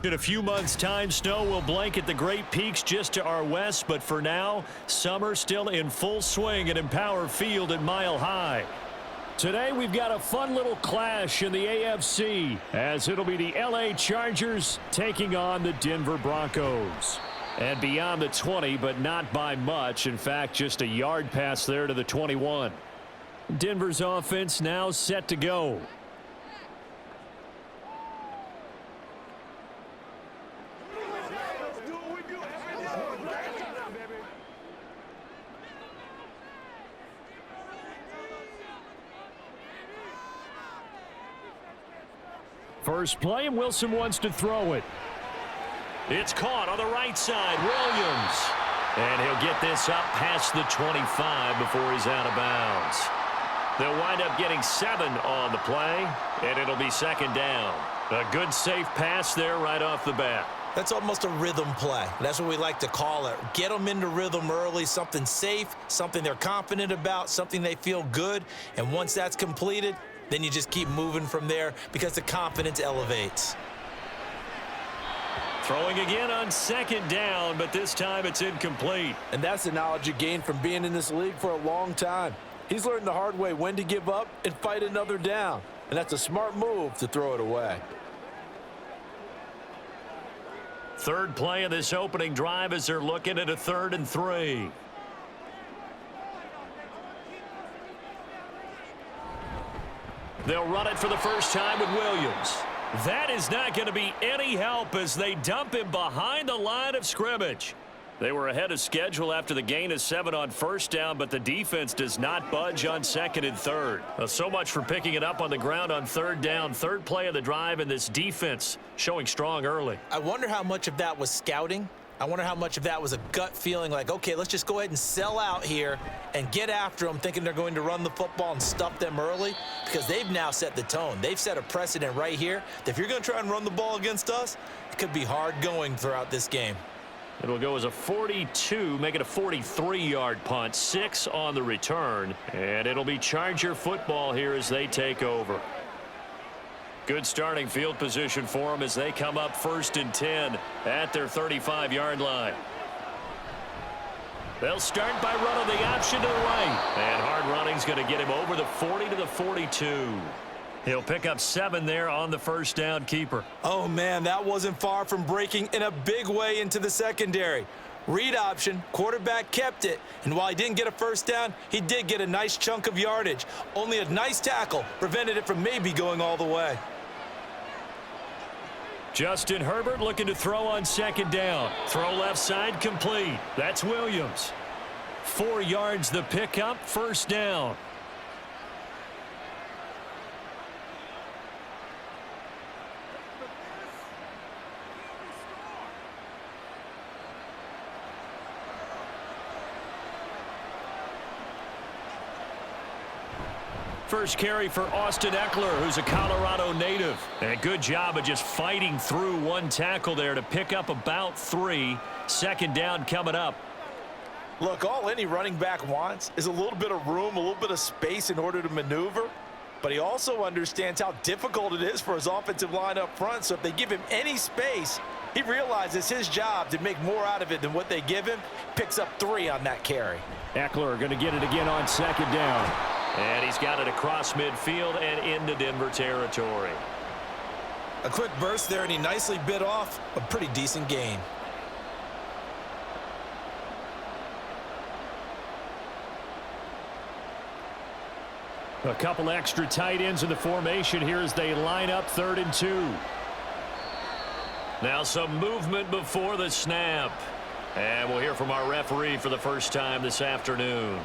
In a few months' time, snow will blanket the Great Peaks just to our west, but for now, summer still in full swing at Empower Field at Mile High. Today, we've got a fun little clash in the AFC, as it'll be the LA Chargers taking on the Denver Broncos. And beyond the 20, but not by much. In fact, just a yard pass there to the 21. Denver's offense now set to go. First play, and Wilson wants to throw it. It's caught on the right side. Williams. And he'll get this up past the 25 before he's out of bounds. They'll wind up getting 7 on the play, and it'll be second down. A good, safe pass there right off the bat. That's almost a rhythm play. That's what we like to call it. Get them into rhythm early, something safe, something they're confident about, something they feel good. And once that's completed, then you just keep moving from there because the confidence elevates. Throwing again on second down, but this time it's incomplete. And that's the knowledge you gain from being in this league for a long time. He's learned the hard way when to give up and fight another down. And that's a smart move to throw it away. Third play of this opening drive as they're looking at a 3rd and 3. They'll run it for the first time with Williams. That is not going to be any help as they dump him behind the line of scrimmage. They were ahead of schedule after the gain of 7 on first down, but the defense does not budge on 2nd and 3rd. So much for picking it up on the ground on 3rd down. Third play of the drive, and this defense showing strong early. I wonder how much of that was scouting. I wonder how much of that was a gut feeling like, okay, let's just go ahead and sell out here and get after them, thinking they're going to run the football and stuff them early, because they've now set the tone. They've set a precedent right here that if you're going to try and run the ball against us, it could be hard going throughout this game. It'll go as a 42, make it a 43-yard punt, 6 on the return, and it'll be Charger football here as they take over. Good starting field position for them as they come up 1st and 10 at their 35-yard line. They'll start by running the option to the right. And hard running's going to get him over the 40 to the 42. He'll pick up 7 there on the first down keeper. Oh, man, that wasn't far from breaking in a big way into the secondary. Read option, quarterback kept it, and while he didn't get a first down, he did get a nice chunk of yardage. Only a nice tackle prevented it from maybe going all the way. Justin Herbert looking to throw on 2nd down. Throw left side complete. That's Williams. 4 yards the pickup, first down. First carry for Austin Eckler, who's a Colorado native. And a good job of just fighting through one tackle there to pick up about 3. Second down coming up. Look, all any running back wants is a little bit of room, a little bit of space in order to maneuver. But he also understands how difficult it is for his offensive line up front. So if they give him any space, he realizes his job to make more out of it than what they give him. Picks up 3 on that carry. Eckler going to get it again on 2nd down. And he's got it across midfield and into Denver territory. A quick burst there, and he nicely bit off a pretty decent gain. A couple extra tight ends in the formation here as they line up 3rd and 2. Now some movement before the snap. And we'll hear from our referee for the first time this afternoon.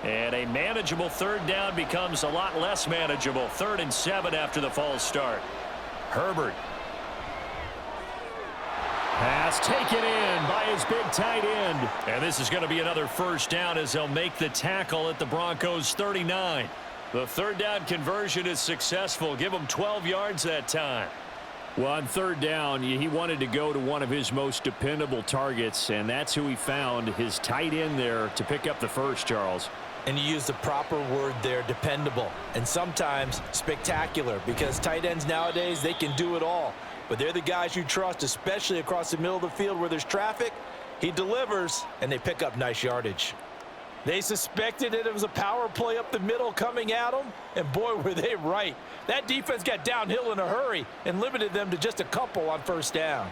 And a manageable 3rd down becomes a lot less manageable. 3rd and 7 after the false start. Herbert. Pass taken in by his big tight end. And this is going to be another first down as they'll make the tackle at the Broncos 39. The 3rd down conversion is successful. Give them 12 yards that time. Well, on third down, he wanted to go to one of his most dependable targets, and that's who he found, his tight end there, to pick up the first, Charles. And you use the proper word there, dependable, and sometimes spectacular, because tight ends nowadays, they can do it all. But they're the guys you trust, especially across the middle of the field where there's traffic. He delivers, and they pick up nice yardage. They suspected it was a power play up the middle coming at them, and boy, were they right. That defense got downhill in a hurry and limited them to just a couple on first down.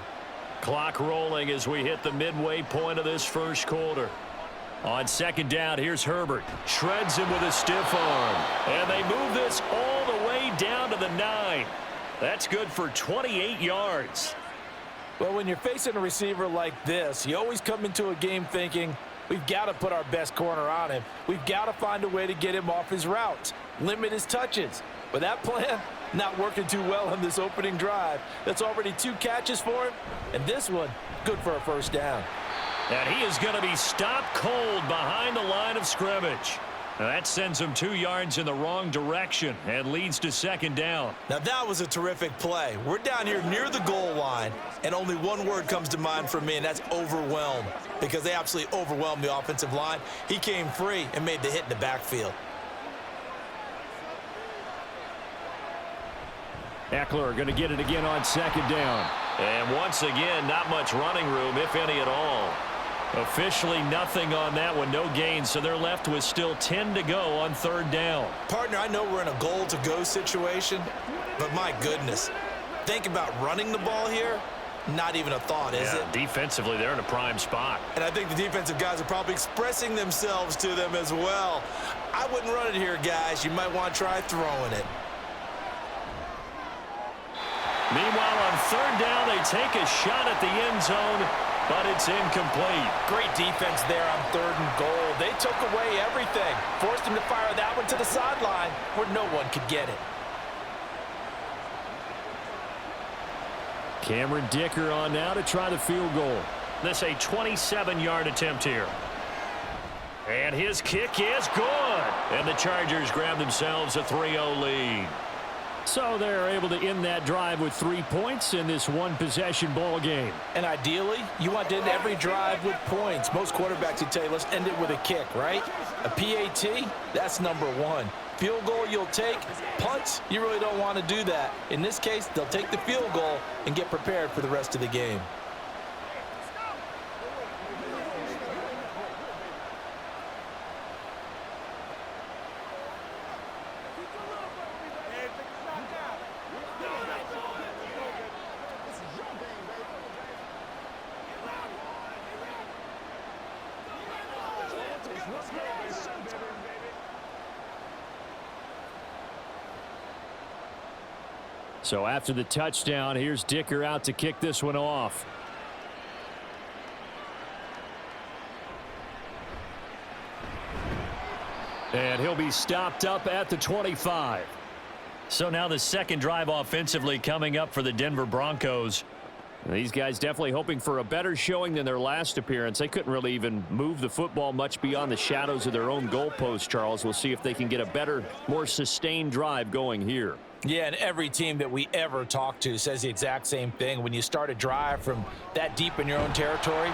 Clock rolling as we hit the midway point of this first quarter. On second down, here's Herbert. Shreds him with a stiff arm. And they move this all the way down to the 9. That's good for 28 yards. Well, when you're facing a receiver like this, you always come into a game thinking, we've got to put our best corner on him. We've got to find a way to get him off his routes, limit his touches. But that plan, not working too well on this opening drive. That's already 2 catches for him, and this one, good for a first down. And he is going to be stopped cold behind the line of scrimmage. Now that sends him 2 yards in the wrong direction and leads to second down. Now that was a terrific play. We're down here near the goal line, and only one word comes to mind for me, and that's overwhelmed, because they absolutely overwhelmed the offensive line. He came free and made the hit in the backfield. Eckler going to get it again on second down. And once again, not much running room, if any at all. Officially nothing on that one, no gain, so they're left with still 10 to go on third down. Partner, I know we're in a goal-to-go situation, but my goodness, think about running the ball here. Not even a thought, is it? Defensively, they're in a prime spot. And I think the defensive guys are probably expressing themselves to them as well. I wouldn't run it here, guys. You might want to try throwing it. Meanwhile, on third down, they take a shot at the end zone, but it's incomplete. Great defense there on 3rd and goal. They took away everything. Forced him to fire that one to the sideline where no one could get it. Cameron Dicker on now to try the field goal. This a 27-yard attempt here. And his kick is good. And the Chargers grab themselves a 3-0 lead. So they're able to end that drive with 3 points in this one-possession ball game. And ideally, you want to end every drive with points. Most quarterbacks would tell you, let's end it with a kick, right? A PAT, that's number 1. Field goal you'll take. Punts, you really don't want to do that. In this case, they'll take the field goal and get prepared for the rest of the game. So after the touchdown, here's Dicker out to kick this one off. And he'll be stopped up at the 25. So now the second drive offensively coming up for the Denver Broncos. These guys definitely hoping for a better showing than their last appearance. They couldn't really even move the football much beyond the shadows of their own goalpost, Charles. We'll see if they can get a better, more sustained drive going here. Yeah, and every team that we ever talk to says the exact same thing. When you start a drive from that deep in your own territory,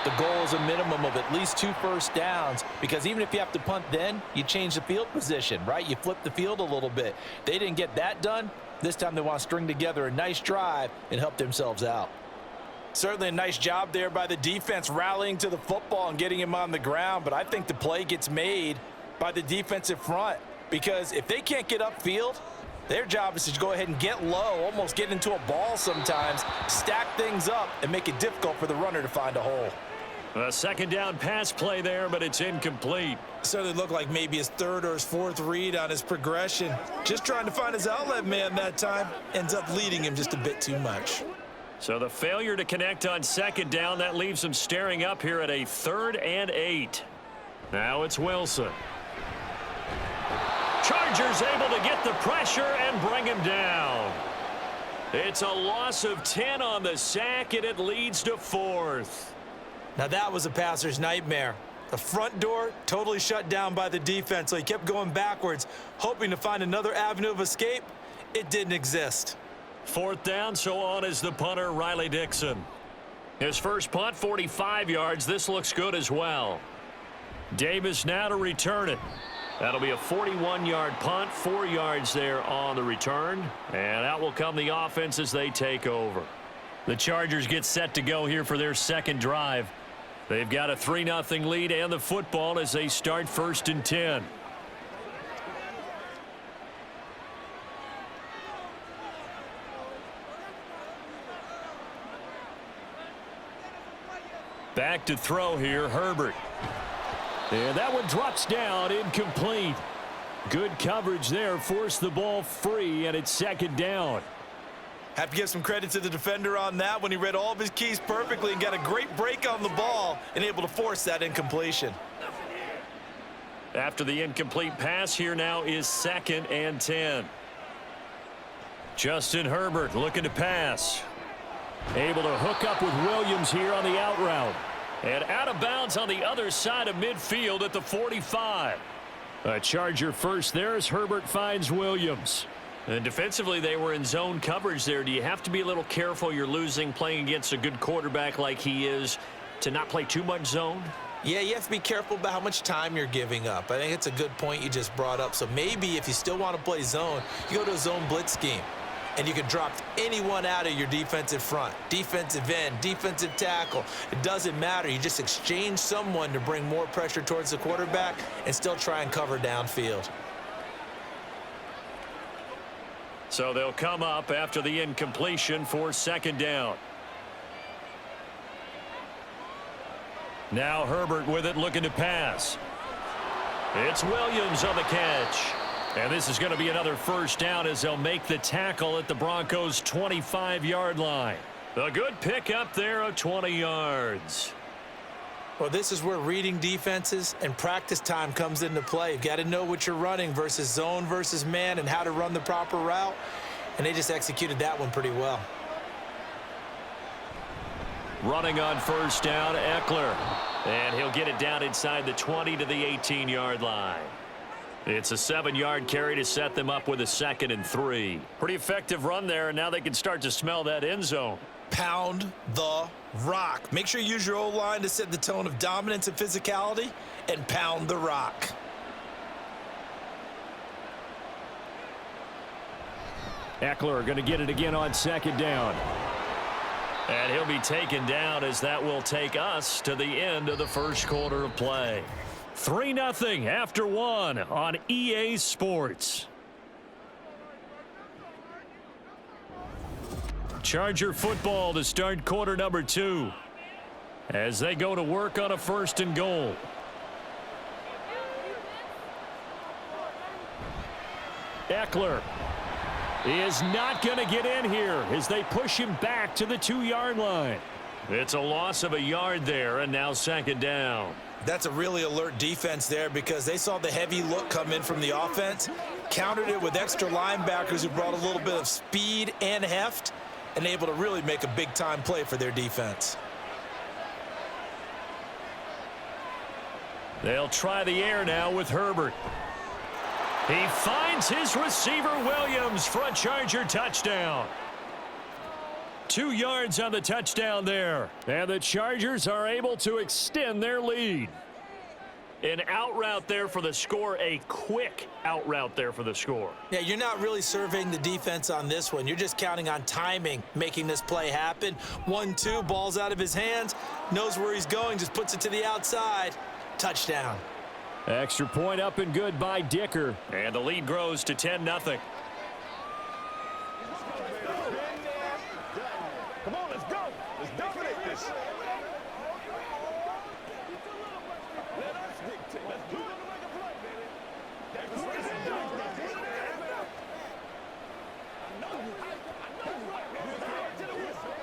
the goal is a minimum of at least 2 first downs, because even if you have to punt then, you change the field position, right? You flip the field a little bit. They didn't get that done. This time they want to string together a nice drive and help themselves out. Certainly a nice job there by the defense rallying to the football and getting him on the ground, but I think the play gets made by the defensive front, because if they can't get upfield, their job is to go ahead and get low, almost get into a ball sometimes, stack things up, and make it difficult for the runner to find a hole. A second down pass play there, but it's incomplete. Certainly looked like maybe his 3rd or his 4th read on his progression. Just trying to find his outlet man that time. Ends up leading him just a bit too much. So the failure to connect on second down, that leaves them staring up here at a 3rd and 8. Now it's Wilson. Chargers able to get the pressure and bring him down. It's a loss of 10 on the sack, and it leads to 4th. Now that was a passer's nightmare. The front door totally shut down by the defense, so he kept going backwards, hoping to find another avenue of escape. It didn't exist. Fourth down, so on is the punter, Riley Dixon. His first punt, 45 yards. This looks good as well. Davis now to return it. That'll be a 41-yard punt, 4 yards there on the return. And out will come the offense as they take over. The Chargers get set to go here for their second drive. They've got a 3-0 lead and the football as they start 1st and 10. Back to throw here, Herbert. And that one drops down, incomplete. Good coverage there, forced the ball free, and it's 2nd down. Have to give some credit to the defender on that when he read all of his keys perfectly and got a great break on the ball and able to force that incompletion. After the incomplete pass, here now is 2nd and 10. Justin Herbert looking to pass. Able to hook up with Williams here on the out route. And out of bounds on the other side of midfield at the 45. A Charger first there as Herbert finds Williams. And defensively, they were in zone coverage there. Do you have to be a little careful? You're losing playing against a good quarterback like he is to not play too much zone? Yeah, you have to be careful about how much time you're giving up. I think it's a good point you just brought up. So maybe if you still want to play zone, you go to a zone blitz scheme. And you can drop anyone out of your defensive front, defensive end, defensive tackle. It doesn't matter. You just exchange someone to bring more pressure towards the quarterback and still try and cover downfield. So they'll come up after the incompletion for 2nd down. Now Herbert with it, looking to pass. It's Williams on the catch. And this is going to be another 1st down as they'll make the tackle at the Broncos' 25-yard line. A good pickup there of 20 yards. Well, this is where reading defenses and practice time comes into play. You've got to know what you're running versus zone versus man and how to run the proper route. And they just executed that one pretty well. Running on 1st down, Eckler. And he'll get it down inside the 20 to the 18-yard line. It's a 7-yard carry to set them up with a 2nd and 3. Pretty effective run there, and now they can start to smell that end zone. Pound the rock. Make sure you use your O-line to set the tone of dominance and physicality, and pound the rock. Eckler going to get it again on 2nd down. And he'll be taken down as that will take us to the end of the 1st quarter of play. 3-0 after 1 on EA Sports. Charger football to start quarter number 2 as they go to work on a 1st and goal. Eckler is not going to get in here as they push him back to the 2-yard line. It's a loss of a yard there, and now 2nd down. That's a really alert defense there because they saw the heavy look come in from the offense, countered it with extra linebackers who brought a little bit of speed and heft, and able to really make a big-time play for their defense. They'll try the air now with Herbert. He finds his receiver, Williams, for a Charger touchdown. 2 yards on the touchdown there. And the Chargers are able to extend their lead. An out route there for the score, a quick out route there for the score. Yeah, you're not really surveying the defense on this one. You're just counting on timing, making this play happen. 1-2, ball's out of his hands, knows where he's going, just puts it to the outside. Touchdown. Extra point up and good by Dicker. And the lead grows to 10-0. Come on, let's go. Let's dominate this. Let us dictate. Let's do it like a play, baby. That's what it's done. I know you. I know you right, man. To the whistle.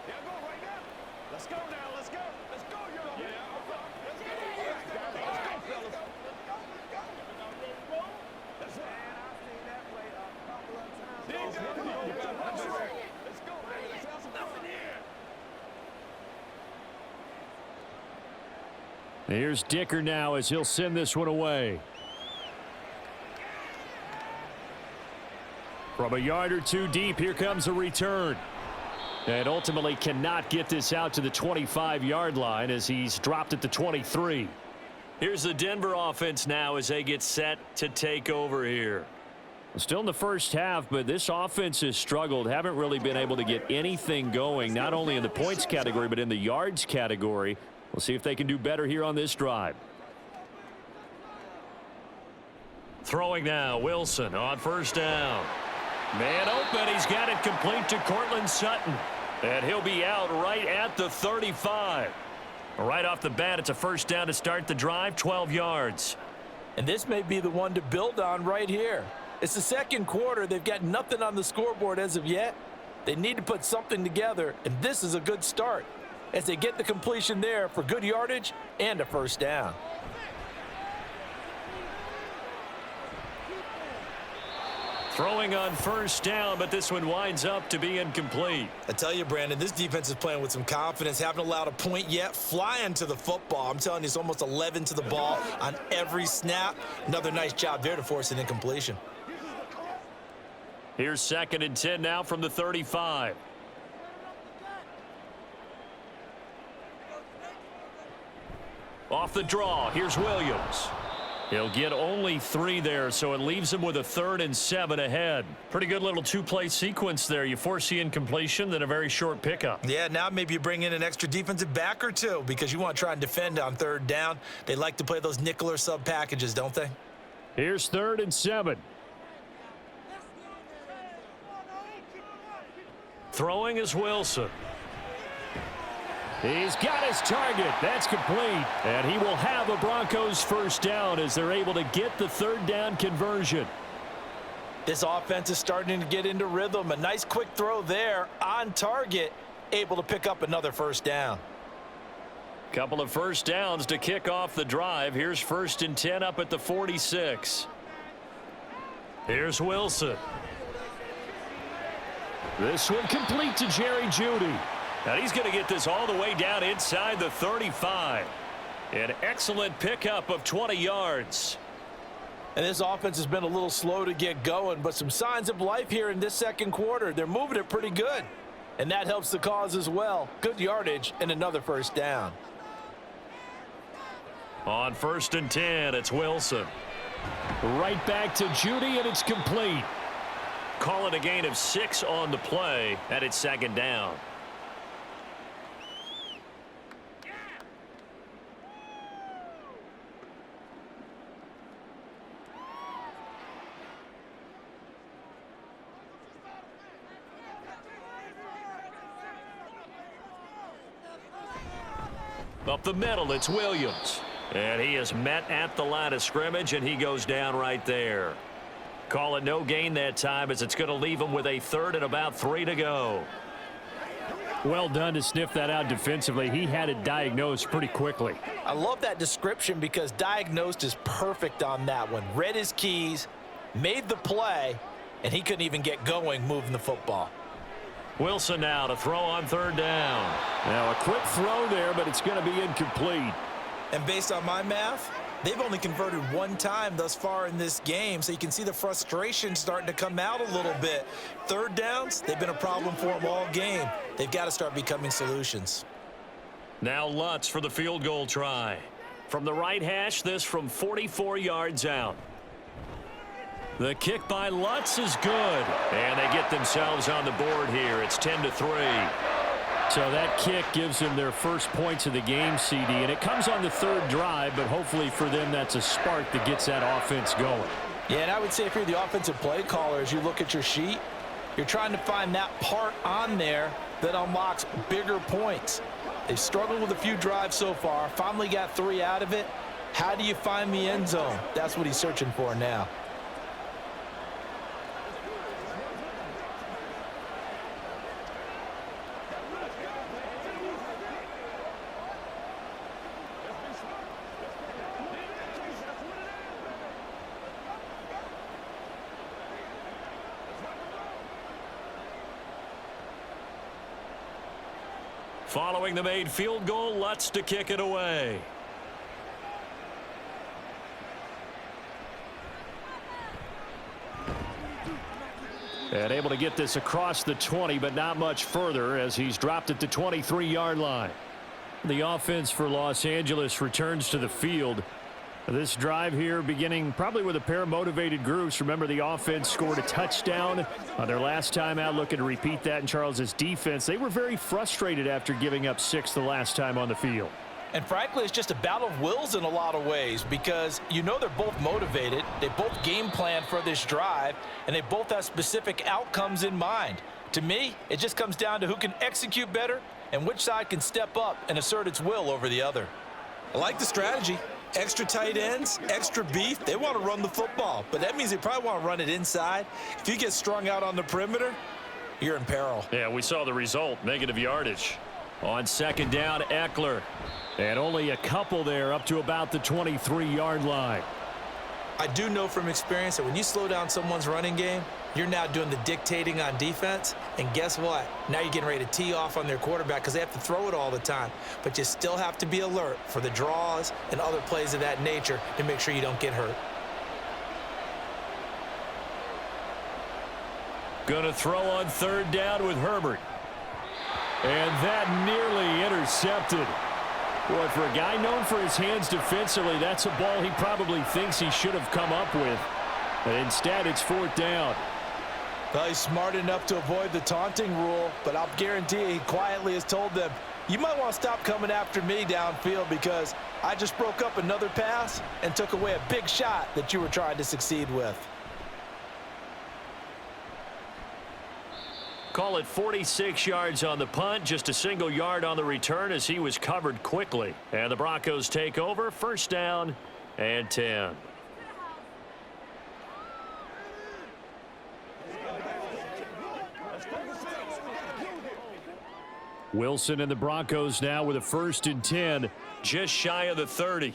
Yeah, go right now. Let's go now. Let's go. Let's go, y'all. Yeah. Let's go. Let's go, fellas. That's right. Here's Dicker now as he'll send this one away. From a yard or two deep, here comes a return. And ultimately cannot get this out to the 25-yard line as he's dropped at the 23. Here's the Denver offense now as they get set to take over here. Still in the first half, but this offense has struggled. Haven't really been able to get anything going, not only in the points category, but in the yards category. We'll see if they can do better here on this drive. Throwing now, Wilson on first down. Man open, he's got it complete to Cortland Sutton. And he'll be out right at the 35. Right off the bat, it's a first down to start the drive, 12 yards. And this may be the one to build on right here. It's the second quarter. They've got nothing on the scoreboard as of yet. They need to put something together, and this is a good start as they get the completion there for good yardage and a first down. Throwing on first down, but this one winds up to be incomplete. I tell you, Brandon, this defense is playing with some confidence. Haven't allowed a point yet. Flying to the football. I'm telling you, it's almost 11 to the ball on every snap. Another nice job there to force an incompletion. Here's 2nd and 10 now from the 35. Off the draw, here's Williams. He'll get only 3 there, so it leaves him with a 3rd and 7 ahead. Pretty good little two-play sequence there. You force the incompletion, then a very short pickup. Yeah, now maybe you bring in an extra defensive back or two because you want to try and defend on 3rd down. They like to play those nickel or sub packages, don't they? Here's 3rd and 7. Throwing is Wilson. He's got his target. That's complete. And he will have a Broncos first down as they're able to get the 3rd down conversion. This offense is starting to get into rhythm. A nice quick throw there on target, able to pick up another first down. Couple of first downs to kick off the drive. Here's 1st and 10 up at the 46. Here's Wilson. This one complete to Jerry Jeudy. And he's going to get this all the way down inside the 35. An excellent pickup of 20 yards. And this offense has been a little slow to get going, but some signs of life here in this second quarter. They're moving it pretty good. And that helps the cause as well. Good yardage and another first down. On 1st and 10, it's Wilson. Right back to Jeudy, and it's complete. Call it a gain of 6 on the play, and it's 2nd down. Up the middle, it's Williams. And he is met at the line of scrimmage, and he goes down right there. Call it no gain that time as it's going to leave him with a 3rd and about 3 to go. Well done to sniff that out defensively. He had it diagnosed pretty quickly. I love that description because diagnosed is perfect on that one. Read his keys, made the play, and he couldn't even get going moving the football. Wilson now to throw on 3rd down. Now a quick throw there, but it's going to be incomplete. And based on my math, they've only converted 1 time thus far in this game, so you can see the frustration starting to come out a little bit. 3rd downs, they've been a problem for them all game. They've got to start becoming solutions. Now Lutz for the field goal try. From the right hash, this from 44 yards out. The kick by Lutz is good. And they get themselves on the board here. It's 10-3. So that kick gives them their first points of the game, CD. And it comes on the 3rd drive, but hopefully for them that's a spark that gets that offense going. Yeah, and I would say if you're the offensive play caller, as you look at your sheet, you're trying to find that part on there that unlocks bigger points. They've struggled with a few drives so far, finally got 3 out of it. How do you find the end zone? That's what he's searching for now. Following the made field goal, Lutz to kick it away. And able to get this across the 20, but not much further as he's dropped at the 23-yard line. The offense for Los Angeles returns to the field. This drive here beginning probably with a pair of motivated groups. Remember, the offense scored a touchdown on their last time out, looking to repeat that in Charles's defense. They were very frustrated after giving up 6 the last time on the field. And frankly, it's just a battle of wills in a lot of ways because you know they're both motivated. They both game plan for this drive, and they both have specific outcomes in mind. To me, it just comes down to who can execute better and which side can step up and assert its will over the other. I like the strategy. Extra tight ends, extra beef. They want to run the football, but that means they probably want to run it inside. If you get strung out on the perimeter, you're in peril. Yeah, we saw the result, negative yardage. On second down, Eckler. And only a couple there up to about the 23-yard line. I do know from experience that when you slow down someone's running game, you're now doing the dictating on defense. And guess what? Now you're getting ready to tee off on their quarterback because they have to throw it all the time. But you still have to be alert for the draws and other plays of that nature to make sure you don't get hurt. Going to throw on third down with Herbert. And that nearly intercepted. Boy, for a guy known for his hands defensively, that's a ball he probably thinks he should have come up with. But instead, it's fourth down. Well, he's smart enough to avoid the taunting rule, but I'll guarantee you he quietly has told them, you might want to stop coming after me downfield because I just broke up another pass and took away a big shot that you were trying to succeed with. Call it 46 yards on the punt, just a single yard on the return as he was covered quickly. And the Broncos take over, first down and 10. Wilson and the Broncos now with a first and 10, just shy of the 30.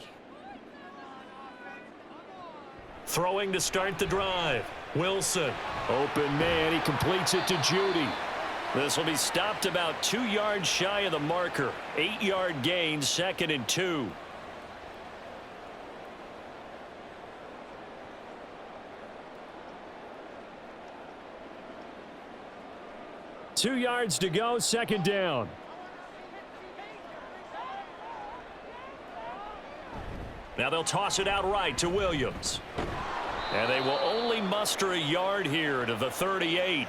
Throwing to start the drive. Wilson, open man, he completes it to Judy. This will be stopped about 2 yards shy of the marker. 8-yard gain, second and 2. Two yards to go, second down. Now they'll toss it out right to Williams. And they will only muster a yard here to the 38.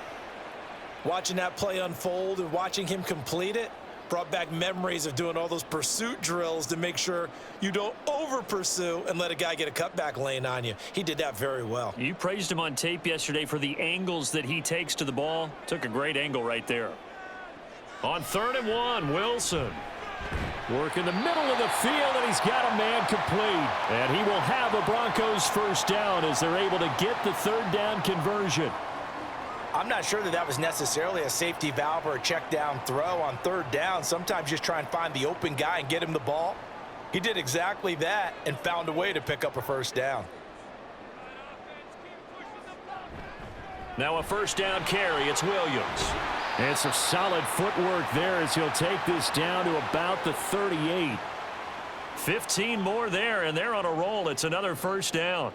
Watching that play unfold and watching him complete it brought back memories of doing all those pursuit drills to make sure you don't over-pursue and let a guy get a cutback lane on you. He did that very well. You praised him on tape yesterday for the angles that he takes to the ball. Took a great angle right there. On 3rd and 1, Wilson. Work in the middle of the field, and he's got a man complete. And he will have a Broncos first down as they're able to get the third down conversion. I'm not sure that that was necessarily a safety valve or a check down throw on 3rd down. Sometimes just try and find the open guy and get him the ball. He did exactly that and found a way to pick up a first down. Now a first down carry. It's Williams. And some solid footwork there as he'll take this down to about the 38. 15 more there, and they're on a roll. It's another first down.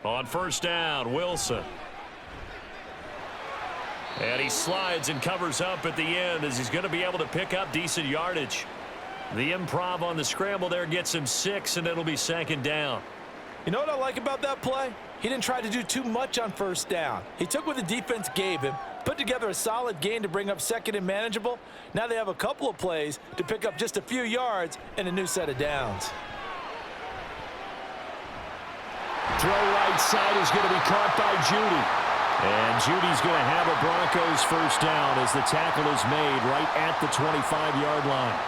On first down, Wilson. And he slides and covers up at the end as he's going to be able to pick up decent yardage. The improv on the scramble there gets him 6, and it'll be second down. You know what I like about that play? He didn't try to do too much on first down. He took what the defense gave him, put together a solid gain to bring up second and manageable. Now they have a couple of plays to pick up just a few yards and a new set of downs. Throw right side is going to be caught by Judy. And Judy's going to have a Broncos first down as the tackle is made right at the 25-yard line.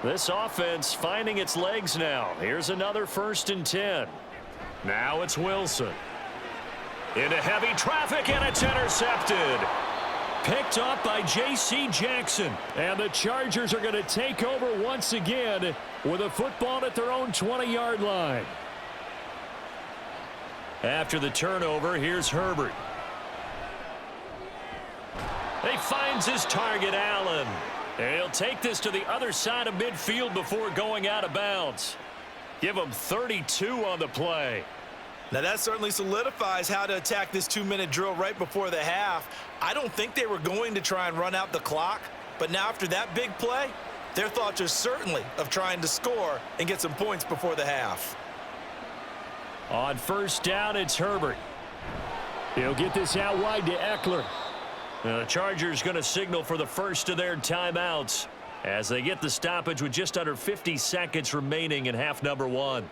This offense finding its legs now. Here's another first and 10. Now it's Wilson. Into heavy traffic, and it's intercepted. Picked off by J.C. Jackson. And the Chargers are going to take over once again with a football at their own 20-yard line. After the turnover, here's Herbert. He finds his target, Allen. And he'll take this to the other side of midfield before going out of bounds. Give him 32 on the play. Now that certainly solidifies how to attack this 2-minute drill right before the half. I don't think they were going to try and run out the clock, but now after that big play, their thoughts are certainly of trying to score and get some points before the half. On first down, it's Herbert. He'll get this out wide to Eckler. Now the Chargers going to signal for the first of their timeouts as they get the stoppage with just under 50 seconds remaining in half number 1.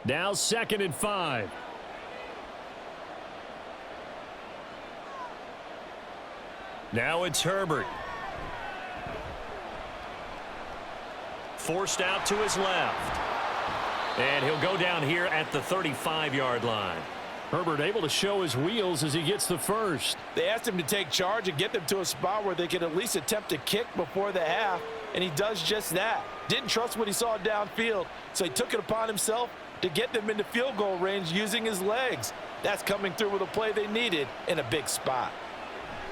Now 2nd and 5. Now it's Herbert. Forced out to his left. And he'll go down here at the 35-yard line. Herbert able to show his wheels as he gets the first. They asked him to take charge and get them to a spot where they could at least attempt to kick before the half, and he does just that. Didn't trust what he saw downfield, so he took it upon himself to get them into field goal range using his legs. That's coming through with a play they needed in a big spot.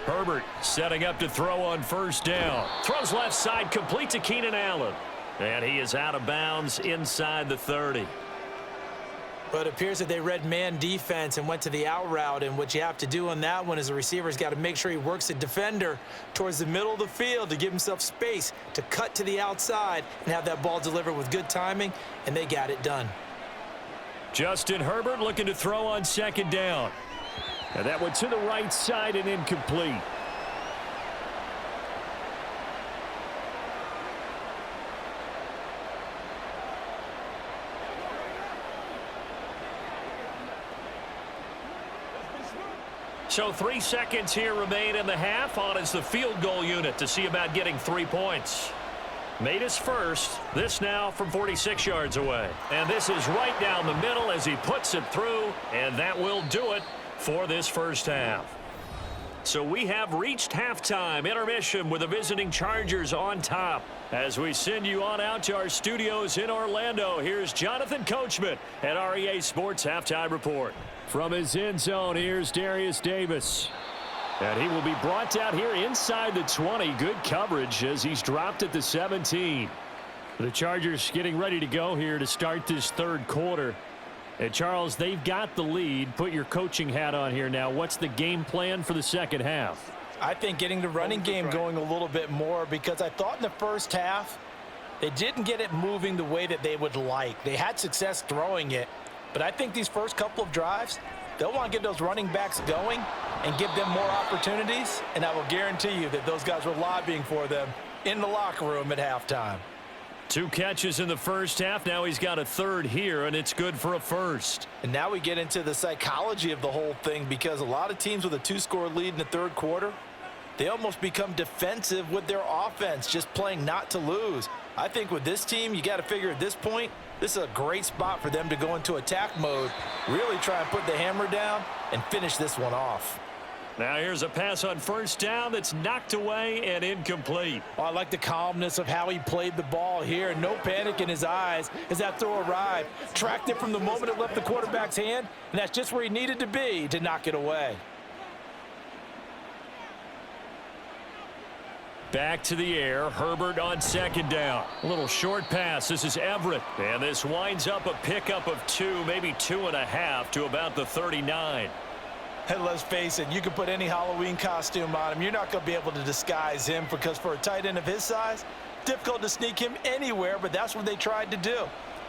Herbert setting up to throw on first down. Throws left side, complete to Keenan Allen. And he is out of bounds inside the 30. But it appears that they read man defense and went to the out route, and what you have to do on that one is the receiver's got to make sure he works the defender towards the middle of the field to give himself space to cut to the outside and have that ball delivered with good timing, and they got it done. Justin Herbert looking to throw on second down. And that one to the right side and incomplete. So 3 seconds here remain in the half. On is the field goal unit to see about getting 3 points. Made his first. This now from 46 yards away. And this is right down the middle as he puts it through. And that will do it for this first half. So we have reached halftime. Intermission with the visiting Chargers on top. As we send you on out to our studios in Orlando, here's Jonathan Coachman at REA Sports Halftime Report. From his end zone, here's Darius Davis. And he will be brought down here inside the 20. Good coverage as he's dropped at the 17. The Chargers getting ready to go here to start this third quarter. And, Charles, they've got the lead. Put your coaching hat on here now. What's the game plan for the second half? I think getting the running game going a little bit more, because I thought in the first half they didn't get it moving the way that they would like. They had success throwing it. But I think these first couple of drives, they'll want to get those running backs going and give them more opportunities, and I will guarantee you that those guys were lobbying for them in the locker room at halftime. 2 catches in the first half. Now he's got a third here, and it's good for a first. And now we get into the psychology of the whole thing, because a lot of teams with a 2-score lead in the third quarter, they almost become defensive with their offense, just playing not to lose. I think with this team, you got to figure at this point, this is a great spot for them to go into attack mode, really try and put the hammer down and finish this one off. Now here's a pass on first down that's knocked away and incomplete. Oh, I like the calmness of how he played the ball here. No panic in his eyes as that throw arrived. Tracked it from the moment it left the quarterback's hand, and that's just where he needed to be to knock it away. Back to the air. Herbert on second down. A little short pass. This is Everett. And this winds up a pickup of 2, maybe 2.5 to about the 39. And let's face it, you can put any Halloween costume on him. You're not going to be able to disguise him, because for a tight end of his size, difficult to sneak him anywhere, but that's what they tried to do.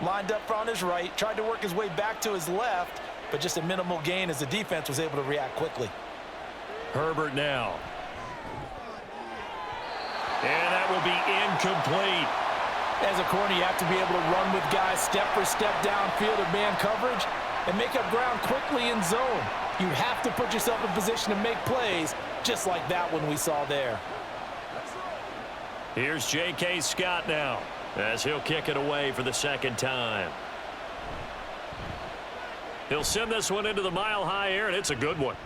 Lined up on his right, tried to work his way back to his left, but just a minimal gain as the defense was able to react quickly. Herbert now. And that will be incomplete. As a corner, you have to be able to run with guys step for step downfield in man coverage and make up ground quickly in zone. You have to put yourself in position to make plays, just like that one we saw there. Here's J.K. Scott now, as he'll kick it away for the second time. He'll send this one into the mile-high air, and it's a good one.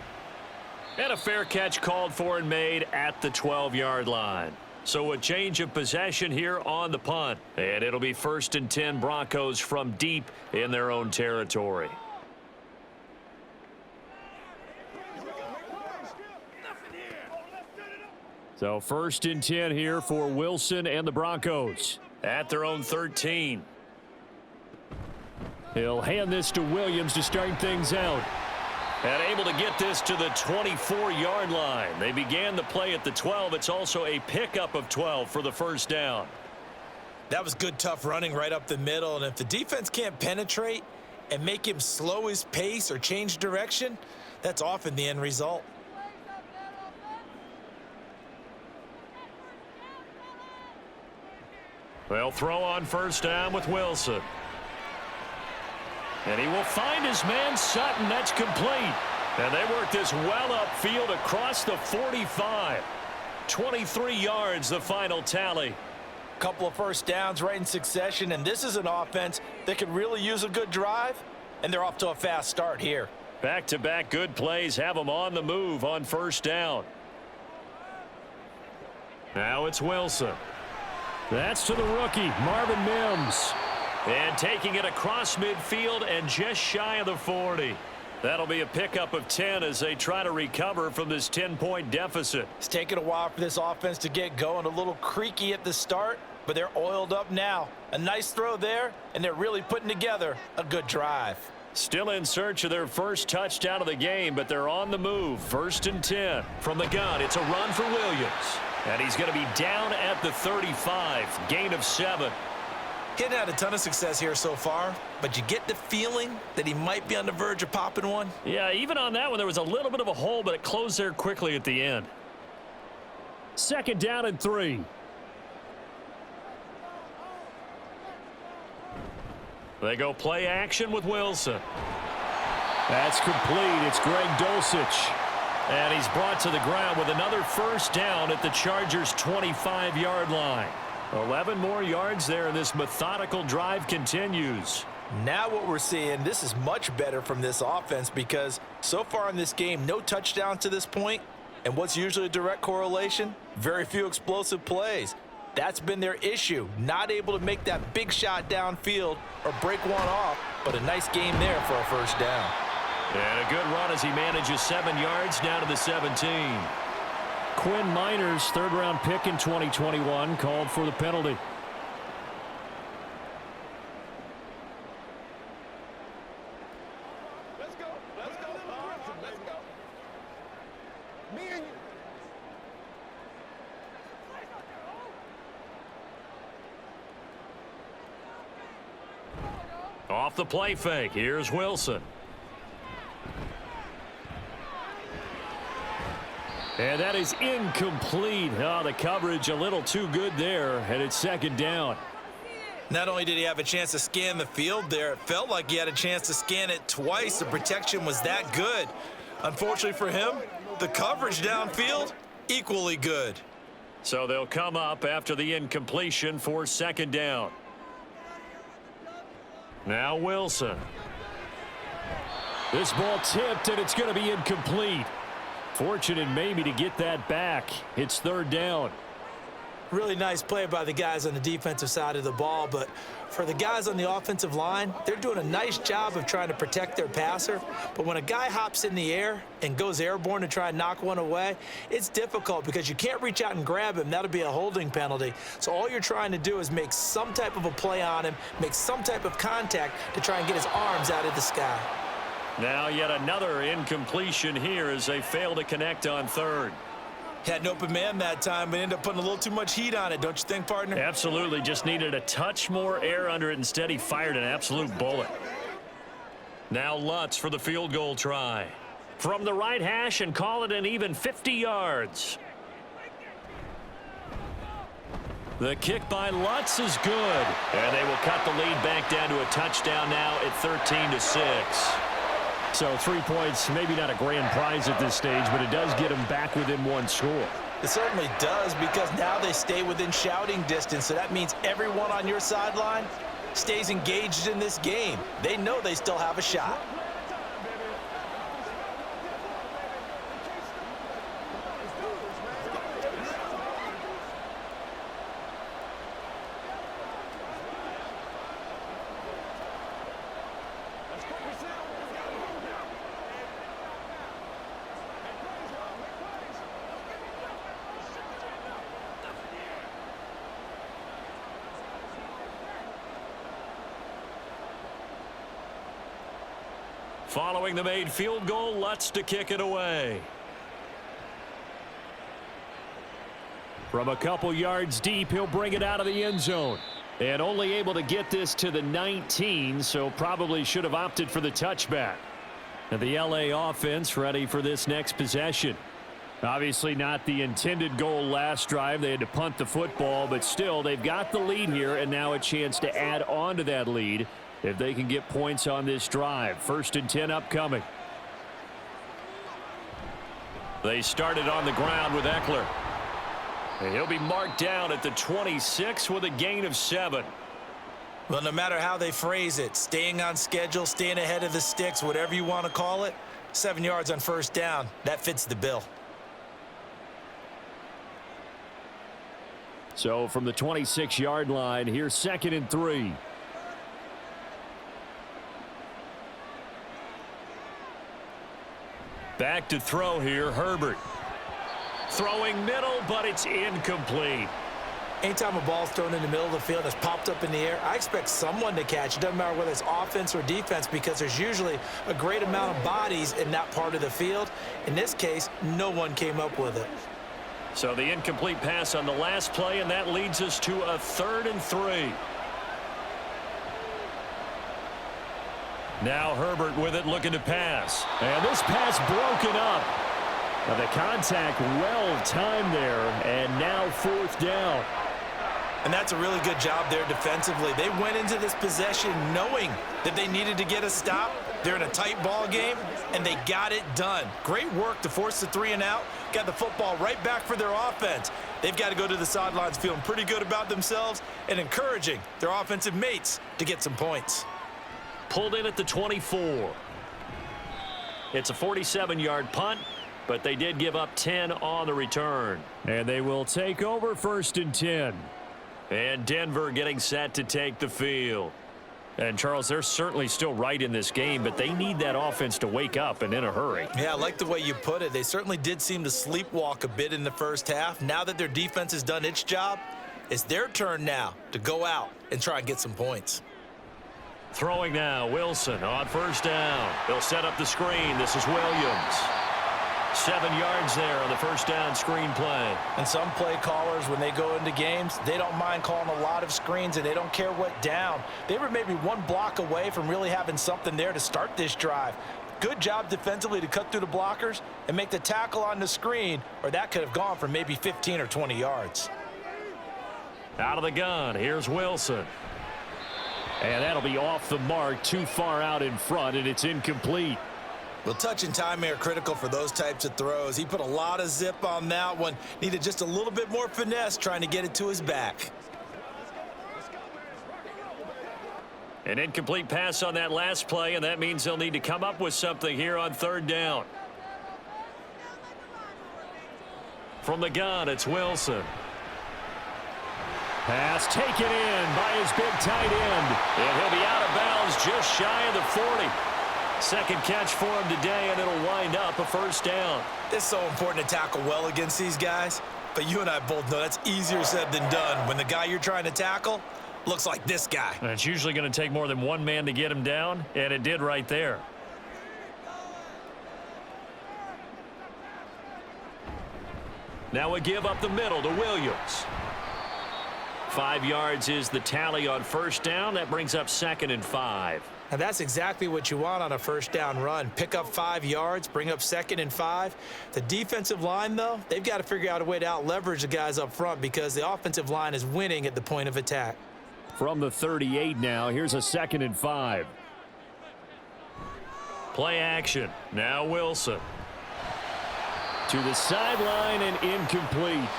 And a fair catch called for and made at the 12-yard line. So a change of possession here on the punt. And it'll be 1st and 10 Broncos from deep in their own territory. So 1st and 10 here for Wilson and the Broncos at their own 13. He'll hand this to Williams to start things out. And able to get this to the 24-yard line. They began the play at the 12. It's also a pickup of 12 for the first down. That was good, tough running right up the middle. And if the defense can't penetrate and make him slow his pace or change direction, that's often the end result. They'll throw on first down with Wilson. And he will find his man Sutton. That's complete. And they work this well upfield across the 45. 23 yards, the final tally. Couple of first downs right in succession, and this is an offense that could really use a good drive, and they're off to a fast start here. Back-to-back good plays have them on the move on first down. Now it's Wilson. That's to the rookie, Marvin Mims. And taking it across midfield and just shy of the 40. That'll be a pickup of 10 as they try to recover from this 10-point deficit. It's taken a while for this offense to get going. A little creaky at the start, but they're oiled up now. A nice throw there, and they're really putting together a good drive. Still in search of their first touchdown of the game, but they're on the move. 1st and 10. From the gun, it's a run for Williams. And he's going to be down at the 35. Gain of 7. He hadn't had a ton of success here so far, but you get the feeling that he might be on the verge of popping one. Yeah, even on that one, there was a little bit of a hole, but it closed there quickly at the end. 2nd down and 3. They go play action with Wilson. That's complete. It's Greg Dulcich. And he's brought to the ground with another first down at the Chargers' 25-yard line. 11 more yards there, and this methodical drive continues. Now what we're seeing, this is much better from this offense because so far in this game, no touchdown to this point. And what's usually a direct correlation? Very few explosive plays. That's been their issue, not able to make that big shot downfield or break one off, but a nice game there for a first down. And a good run as he manages 7 yards down to the 17. Quinn Miners, 3rd-round pick in 2021, called for the penalty. Let's go. Let's go. Let's go. Me and you. Off the play fake, here's Wilson. And that is incomplete. Oh, the coverage a little too good there, and it's 2nd down. Not only did he have a chance to scan the field there, it felt like he had a chance to scan it twice. The protection was that good. Unfortunately for him, the coverage downfield, equally good. So they'll come up after the incompletion for 2nd down. Now Wilson. This ball tipped, and it's going to be incomplete. Fortunate maybe to get that back. It's 3rd down. Really nice play by the guys on the defensive side of the ball, but for the guys on the offensive line, they're doing a nice job of trying to protect their passer. But when a guy hops in the air and goes airborne to try and knock one away, it's difficult because you can't reach out and grab him. That'll be a holding penalty. So all you're trying to do is make some type of a play on him, make some type of contact to try and get his arms out of the sky. Now yet another incompletion here as they fail to connect on 3rd. Had an open man that time, but ended up putting a little too much heat on it, don't you think, partner? Absolutely, just needed a touch more air under it. Instead, he fired an absolute bullet. Now Lutz for the field goal try. From the right hash and call it an even 50 yards. The kick by Lutz is good. And they will cut the lead back down to a touchdown now at 13-6. So 3 points, maybe not a grand prize at this stage, but it does get them back within one score. It certainly does, because now they stay within shouting distance, so that means everyone on your sideline stays engaged in this game. They know they still have a shot. Following the made field goal, Lutz to kick it away. From a couple yards deep, he'll bring it out of the end zone. And only able to get this to the 19, so probably should have opted for the touchback. And the LA offense ready for this next possession. Obviously not the intended goal last drive. They had to punt the football, but still they've got the lead here, and now a chance to add on to that lead if they can get points on this drive. 1st and 10 upcoming. They started on the ground with Eckler. And he'll be marked down at the 26 with a gain of 7. Well, no matter how they phrase it, staying on schedule, staying ahead of the sticks, whatever you want to call it, 7 yards on 1st down, that fits the bill. So from the 26-yard line, here's 2nd and 3. Back to throw here, Herbert. Throwing middle, but it's incomplete. Anytime a ball's thrown in the middle of the field that's popped up in the air, I expect someone to catch. It doesn't matter whether it's offense or defense, because there's usually a great amount of bodies in that part of the field. In this case, no one came up with it. So the incomplete pass on the last play, and that leads us to a 3rd and 3. Now Herbert with it, looking to pass. And this pass broken up. Now the contact well timed there, and now 4th down. And that's a really good job there defensively. They went into this possession knowing that they needed to get a stop. They're in a tight ball game, and they got it done. Great work to force the 3 and out. Got the football right back for their offense. They've got to go to the sidelines feeling pretty good about themselves and encouraging their offensive mates to get some points. Pulled in at the 24. It's a 47-yard punt, but they did give up 10 on the return. And they will take over 1st and 10. And Denver getting set to take the field. And, Charles, they're certainly still right in this game, but they need that offense to wake up and in a hurry. Yeah, I like the way you put it. They certainly did seem to sleepwalk a bit in the 1st half. Now that their defense has done its job, it's their turn now to go out and try and get some points. Throwing now, Wilson on 1st down. They'll set up the screen. This is Williams. 7 yards there on the 1st down screen play. And some play callers, when they go into games, they don't mind calling a lot of screens, and they don't care what down. They were maybe one block away from really having something there to start this drive. Good job defensively to cut through the blockers and make the tackle on the screen, or that could have gone for maybe 15 or 20 yards. Out of the gun, here's Wilson. And that'll be off the mark, too far out in front, and it's incomplete. Well, touch and timing are critical for those types of throws. He put a lot of zip on that one. Needed just a little bit more finesse trying to get it to his back. An incomplete pass on that last play, and that means they'll need to come up with something here on 3rd down. From the gun, it's Wilson. Pass taken in by his big tight end. And he'll be out of bounds just shy of the 40. Second catch for him today, and it'll wind up a 1st down. It's so important to tackle well against these guys, but you and I both know that's easier said than done when the guy you're trying to tackle looks like this guy. And it's usually going to take more than one man to get him down, and it did right there. Now a give up the middle to Williams. 5 yards is the tally on 1st down. That brings up 2nd and 5. And that's exactly what you want on a 1st down run. Pick up 5 yards, bring up 2nd and 5. The defensive line, though, they've got to figure out a way to out-leverage the guys up front because the offensive line is winning at the point of attack. From the 38 now, here's a 2nd and 5. Play action. Now Wilson. To the sideline and incomplete.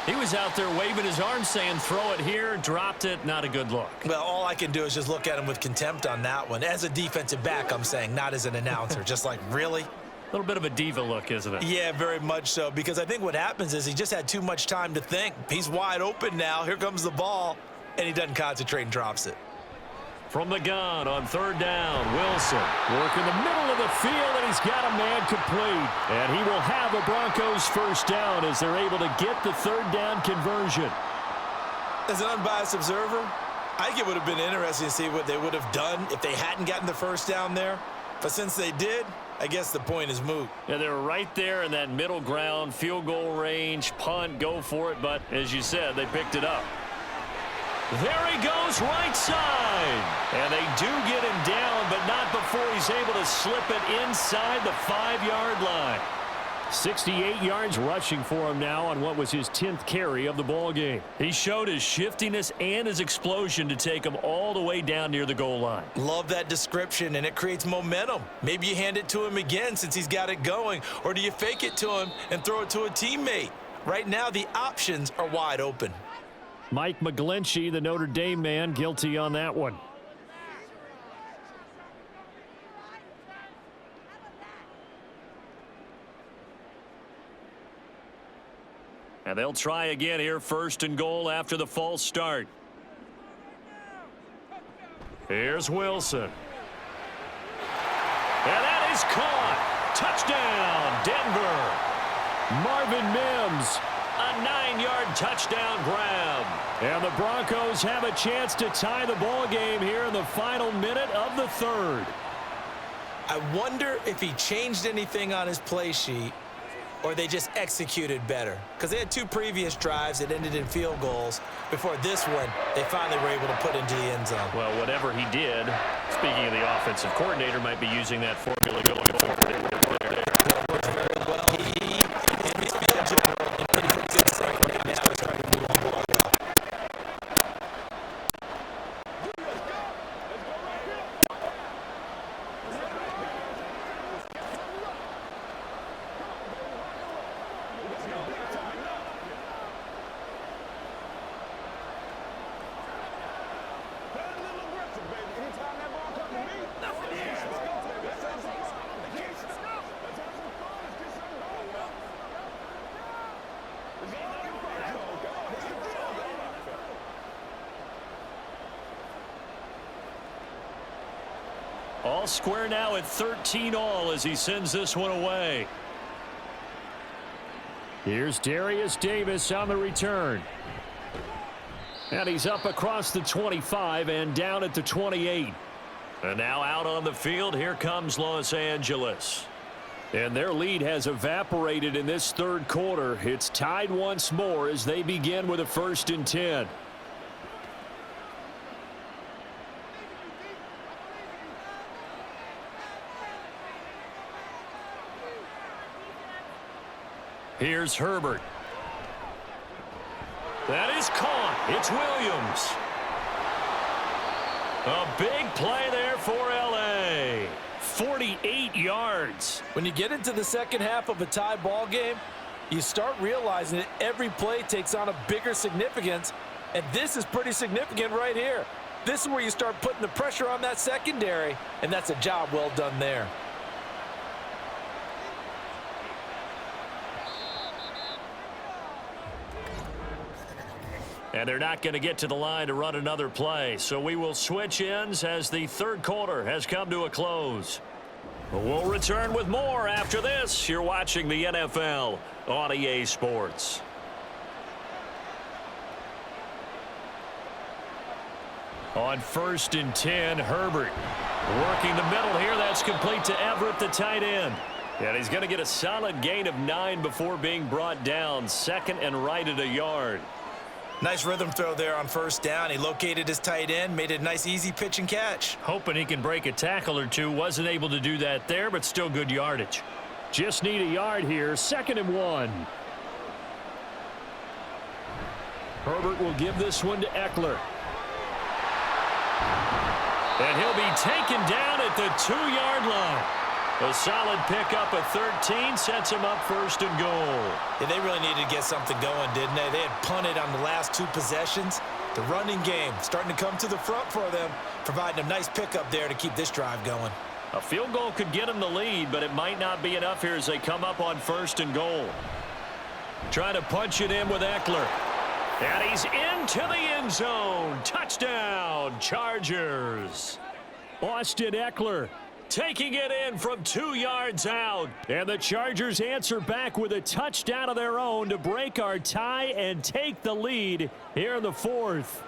He was out there waving his arms saying, throw it here, dropped it, not a good look. Well, all I can do is just look at him with contempt on that one. As a defensive back, I'm saying, not as an announcer. Just like, really? A little bit of a diva look, isn't it? Yeah, very much so, because I think what happens is he just had too much time to think. He's wide open now. Here comes the ball, and he doesn't concentrate and drops it. From the gun on third down, Wilson working the middle of the field, and he's got a man complete. And he will have a Broncos first down as they're able to get the third down conversion. As an unbiased observer, I think it would have been interesting to see what they would have done if they hadn't gotten the first down there. But since they did, I guess the point is moot. Yeah, they were right there in that middle ground, field goal range, punt, go for it. But as you said, they picked it up. There he goes, right side. And they do get him down, but not before he's able to slip it inside the 5-yard line. 68 yards rushing for him now on what was his 10th carry of the ball game. He showed his shiftiness and his explosion to take him all the way down near the goal line. Love that description, and it creates momentum. Maybe you hand it to him again since he's got it going, or do you fake it to him and throw it to a teammate? Right now, the options are wide open. Mike McGlinchey, the Notre Dame man, guilty on that one. And they'll try again here, first and goal after the false start. Here's Wilson. And that is caught. Touchdown, Denver. Marvin Mims. A 9-yard touchdown grab. And the Broncos have a chance to tie the ball game here in the final minute of the third. I wonder if he changed anything on his play sheet or they just executed better. Because they had 2 previous drives that ended in field goals. Before this one, they finally were able to put into the end zone. Well, whatever he did, speaking of the offensive coordinator, might be using that formula going forward. Works very well. He his field goal in pretty good second right now is trying to move the ball. All square now at 13-all as he sends this one away. Here's Darius Davis on the return. And he's up across the 25 and down at the 28. And now out on the field, here comes Los Angeles. And their lead has evaporated in this third quarter. It's tied once more as they begin with a 1st and 10. Here's Herbert. That is caught. It's Williams. A big play there for L.A. 48 yards. When you get into the second half of a tie ball game, you start realizing that every play takes on a bigger significance, and this is pretty significant right here. This is where you start putting the pressure on that secondary, and that's a job well done there. And they're not going to get to the line to run another play. So we will switch ends as the third quarter has come to a close. We'll return with more after this. You're watching the NFL on EA Sports. On 1st and 10, Herbert working the middle here. That's complete to Everett, the tight end. And he's going to get a solid gain of 9 before being brought down. Second and right at a yard. Nice rhythm throw there on 1st down. He located his tight end, made a nice easy pitch and catch. Hoping he can break a tackle or two. Wasn't able to do that there, but still good yardage. Just need a yard here. 2nd and 1. Herbert will give this one to Eckler. And he'll be taken down at the 2-yard line. A solid pickup of 13 sets him up first and goal. Yeah, they really needed to get something going, didn't they? They had punted on the last 2 possessions. The running game starting to come to the front for them, providing a nice pickup there to keep this drive going. A field goal could get him the lead, but it might not be enough here as they come up on first and goal. Trying to punch it in with Eckler. And he's into the end zone. Touchdown, Chargers. Austin Eckler taking it in from 2 yards out. And the Chargers answer back with a touchdown of their own to break our tie and take the lead here in the 4th.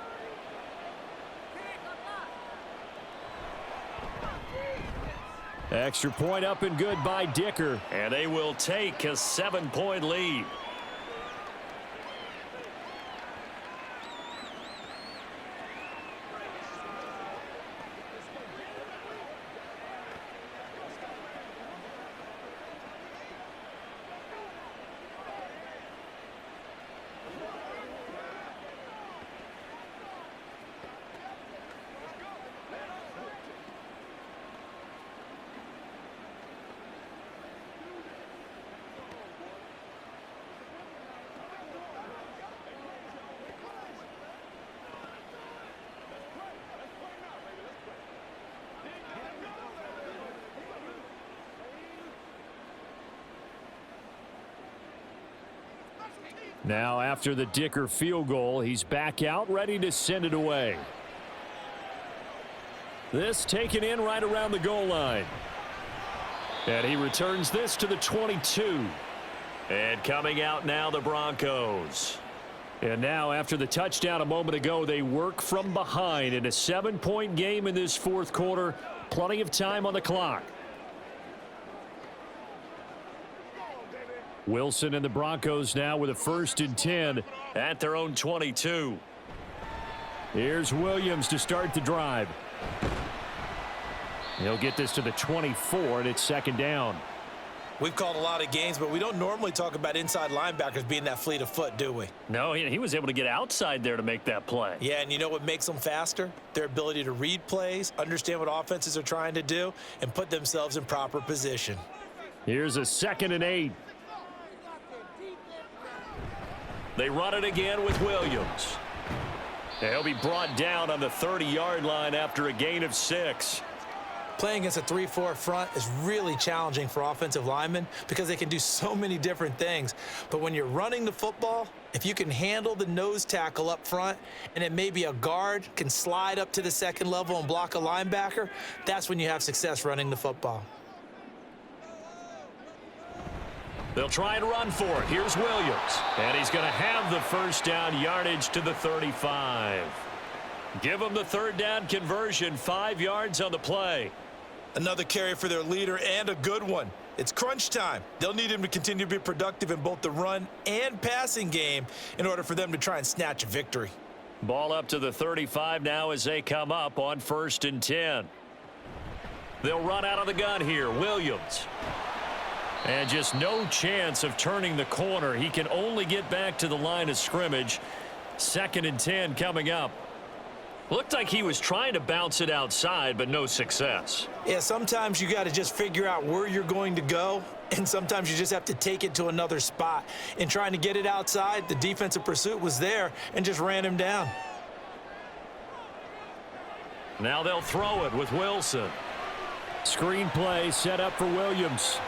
Extra point up and good by Dicker. And they will take a 7-point lead. Now after the Dicker field goal, he's back out ready to send it away. This taken in right around the goal line. And he returns this to the 22. And coming out now the Broncos. And now after the touchdown a moment ago, they work from behind in a 7-point game in this 4th quarter. Plenty of time on the clock. Wilson and the Broncos now with a 1st and 10 at their own 22. Here's Williams to start the drive. He'll get this to the 24, and it's 2nd down. We've called a lot of games, but we don't normally talk about inside linebackers being that fleet of foot, do we? No, he was able to get outside there to make that play. Yeah, and you know what makes them faster? Their ability to read plays, understand what offenses are trying to do, and put themselves in proper position. Here's a 2nd and 8. They run it again with Williams. He'll be brought down on the 30-yard line after a gain of 6. Playing against a 3-4 front is really challenging for offensive linemen because they can do so many different things. But when you're running the football, if you can handle the nose tackle up front and it maybe a guard can slide up to the 2nd level and block a linebacker, that's when you have success running the football. They'll try and run for it. Here's Williams. And he's going to have the 1st down yardage to the 35. Give them the 3rd down conversion, 5 yards on the play. Another carry for their leader and a good one. It's crunch time. They'll need him to continue to be productive in both the run and passing game in order for them to try and snatch a victory. Ball up to the 35 now as they come up on 1st and 10. They'll run out of the gun here. Williams. And just no chance of turning the corner. He can only get back to the line of scrimmage. 2nd and 10 coming up. Looked like he was trying to bounce it outside, but no success. Yeah, sometimes you got to just figure out where you're going to go, and sometimes you just have to take it to another spot. In trying to get it outside, the defensive pursuit was there and just ran him down. Now they'll throw it with Wilson. Screen play set up for Williams.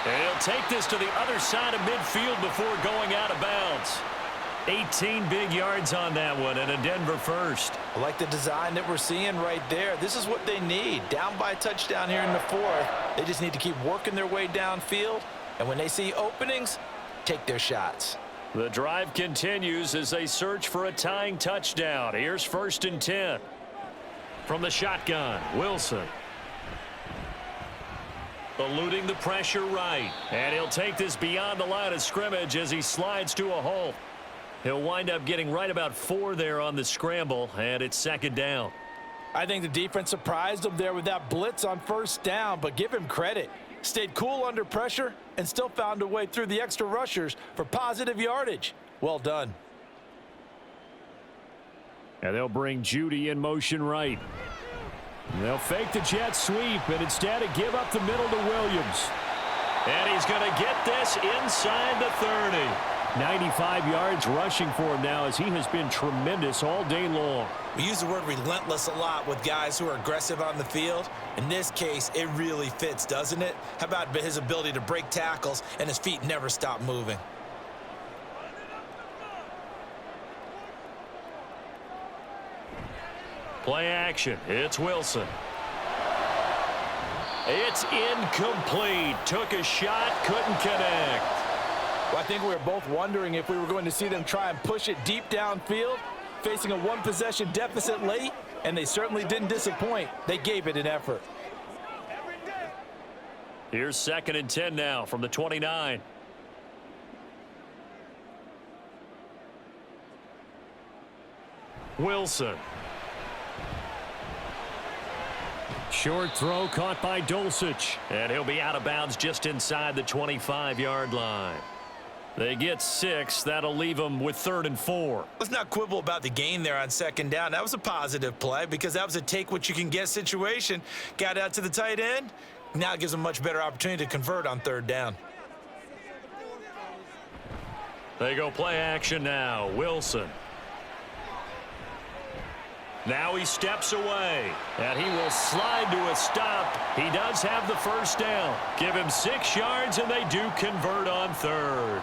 And he'll take this to the other side of midfield before going out of bounds. 18 big yards on that one and a Denver 1st. I like the design that we're seeing right there. This is what they need. Down by a touchdown here in the 4th. They just need to keep working their way downfield. And when they see openings, take their shots. The drive continues as they search for a tying touchdown. Here's 1st and 10. From the shotgun, Wilson. Eluding the pressure right. And he'll take this beyond the line of scrimmage as he slides to a hole. He'll wind up getting right about 4 there on the scramble, and it's 2nd down. I think the defense surprised him there with that blitz on 1st down, but give him credit. Stayed cool under pressure and still found a way through the extra rushers for positive yardage. Well done. And they'll bring Judy in motion right. They'll fake the jet sweep, and instead give up the middle to Williams. And he's going to get this inside the 30. 95 yards rushing for him now as he has been tremendous all day long. We use the word relentless a lot with guys who are aggressive on the field. In this case, it really fits, doesn't it? How about his ability to break tackles and his feet never stop moving? Play action. It's Wilson. It's incomplete. Took a shot, couldn't connect. Well, I think we were both wondering if we were going to see them try and push it deep downfield, facing a one-possession deficit late, and they certainly didn't disappoint. They gave it an effort. Here's 2nd and 10 now from the 29. Wilson. Short throw caught by Dulcich. And he'll be out of bounds just inside the 25-yard line. They get 6. That'll leave them with 3rd and 4. Let's not quibble about the gain there on 2nd down. That was a positive play because that was a take-what-you-can-get situation. Got out to the tight end. Now it gives them a much better opportunity to convert on 3rd down. They go play action now. Wilson. Now he steps away, and he will slide to a stop. He does have the 1st down. Give him 6 yards, and they do convert on 3rd.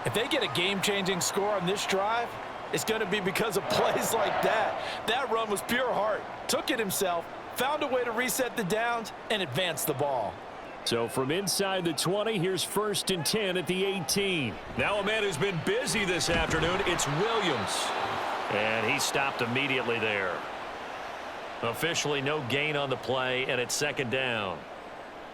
If they get a game-changing score on this drive, it's going to be because of plays like that. That run was pure heart. Took it himself, found a way to reset the downs, and advance the ball. So from inside the 20, here's 1st and 10 at the 18. Now a man who's been busy this afternoon, it's Williams. And he stopped immediately there. Officially no gain on the play, and it's 2nd down.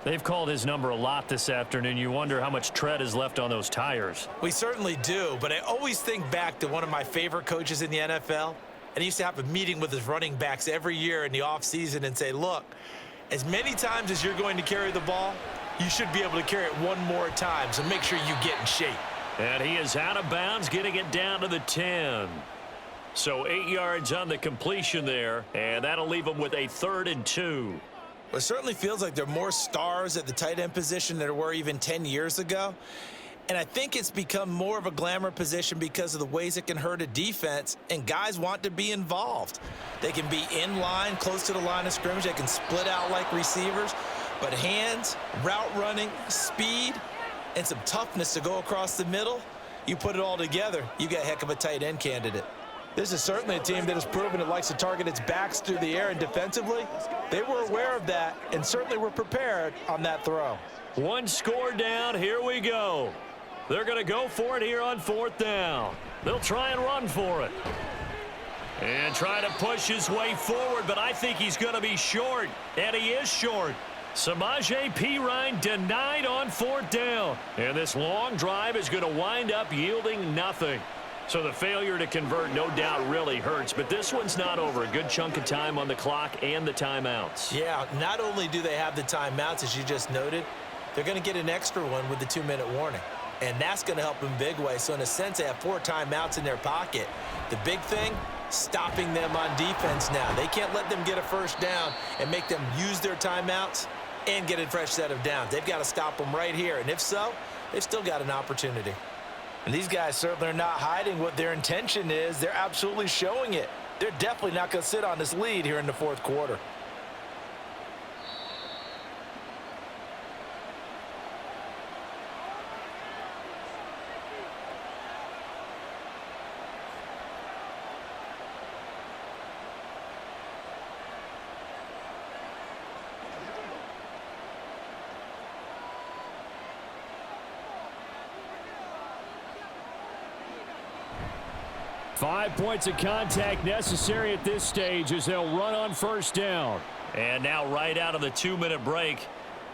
They've called his number a lot this afternoon. You wonder how much tread is left on those tires. We certainly do, but I always think back to one of my favorite coaches in the NFL. And he used to have a meeting with his running backs every year in the offseason and say, look, as many times as you're going to carry the ball, you should be able to carry it one more time, so make sure you get in shape. And he is out of bounds, getting it down to the 10. So 8 yards on the completion there, and that'll leave them with a 3rd and 2. It certainly feels like there are more stars at the tight end position than there were even 10 years ago. And I think it's become more of a glamour position because of the ways it can hurt a defense, and guys want to be involved. They can be in line, close to the line of scrimmage. They can split out like receivers. But hands, route running, speed, and some toughness to go across the middle, you put it all together, you got a heck of a tight end candidate. This is certainly a team that has proven it likes to target its backs through the air, and defensively, they were aware of that and certainly were prepared on that throw. 1 score down. Here we go. They're going to go for it here on 4th down. They'll try and run for it. And try to push his way forward, but I think he's going to be short, and he is short. Samaje Perine denied on 4th down. And this long drive is going to wind up yielding nothing. So the failure to convert no doubt really hurts, but this one's not over. A good chunk of time on the clock and the timeouts. Yeah, not only do they have the timeouts, as you just noted, they're going to get an extra one with the 2-minute warning. And that's going to help in big way. So in a sense, they have 4 timeouts in their pocket. The big thing, stopping them on defense now. They can't let them get a 1st down and make them use their timeouts and get a fresh set of downs. They've got to stop them right here. And if so, they've still got an opportunity. And these guys certainly are not hiding what their intention is. They're absolutely showing it. They're definitely not going to sit on this lead here in the 4th quarter. Five points of contact necessary at this stage as they'll run on 1st down. And now right out of the 2-minute break,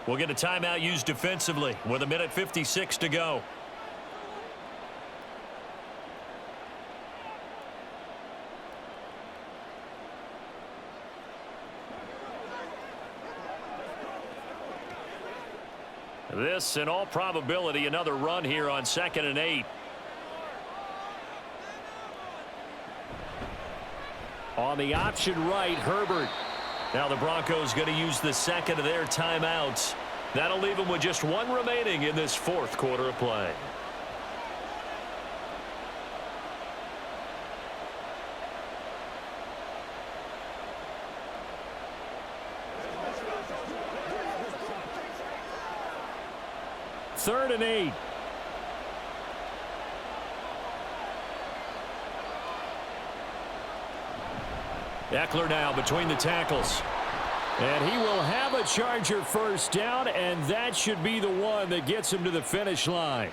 we'll get a timeout used defensively with 1:56 to go. This, in all probability, another run here on 2nd and 8. On the option right, Herbert. Now the Broncos going to use the second of their timeouts. That'll leave them with just one remaining in this fourth quarter of play. Third and 8. Eckler now between the tackles. And he will have a Charger first down, and that should be the one that gets him to the finish line.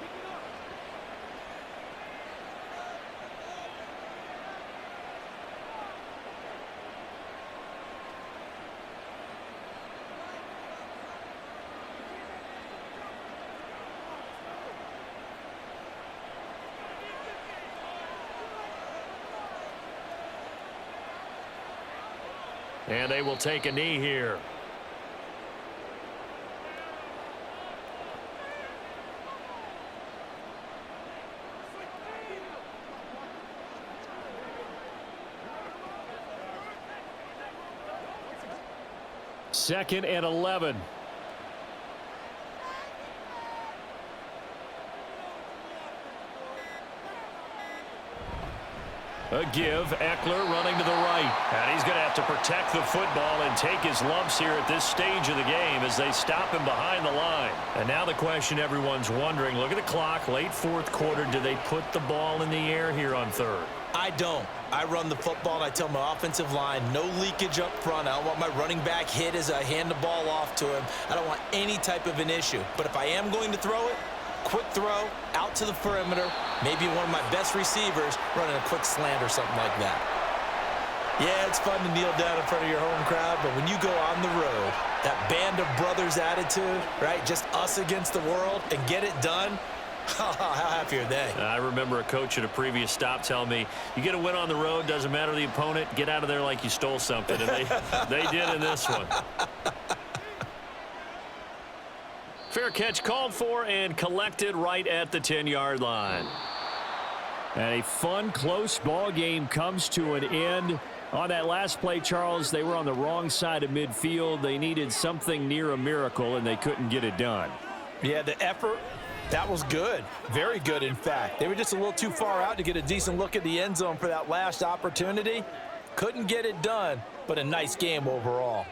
And they will take a knee here. Second and 11. A give. Eckler running to the right. And he's going to have to protect the football and take his lumps here at this stage of the game as they stop him behind the line. And now the question everyone's wondering, look at the clock, late fourth quarter, do they put the ball in the air here on third? I don't. I run the football, and I tell my offensive line, no leakage up front. I don't want my running back hit as I hand the ball off to him. I don't want any type of an issue. But if I am going to throw it, quick throw, out to the perimeter, maybe one of my best receivers running a quick slant or something like that. Yeah, it's fun to kneel down in front of your home crowd, but when you go on the road, that band of brothers attitude, right, just us against the world, and get it done, how happy are they? I remember a coach at a previous stop telling me, you get a win on the road, doesn't matter the opponent, get out of there like you stole something. And they did in this one. Fair catch called for and collected right at the 10-yard line. And a fun, close ball game comes to an end. On that last play, Charles, they were on the wrong side of midfield. They needed something near a miracle, and they couldn't get it done. Yeah, the effort, that was good. Very good, in fact. They were just a little too far out to get a decent look at the end zone for that last opportunity. Couldn't get it done, but a nice game overall.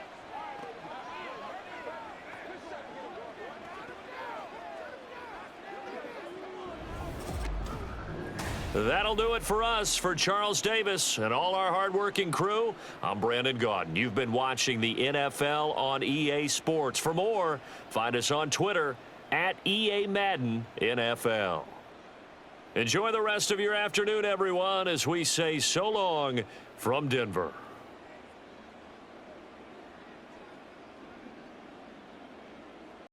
That'll do it for us. For Charles Davis and all our hardworking crew, I'm Brandon Gaudin. You've been watching the NFL on EA Sports. For more, find us on Twitter at EA Madden NFL. Enjoy the rest of your afternoon, everyone, as we say so long from Denver.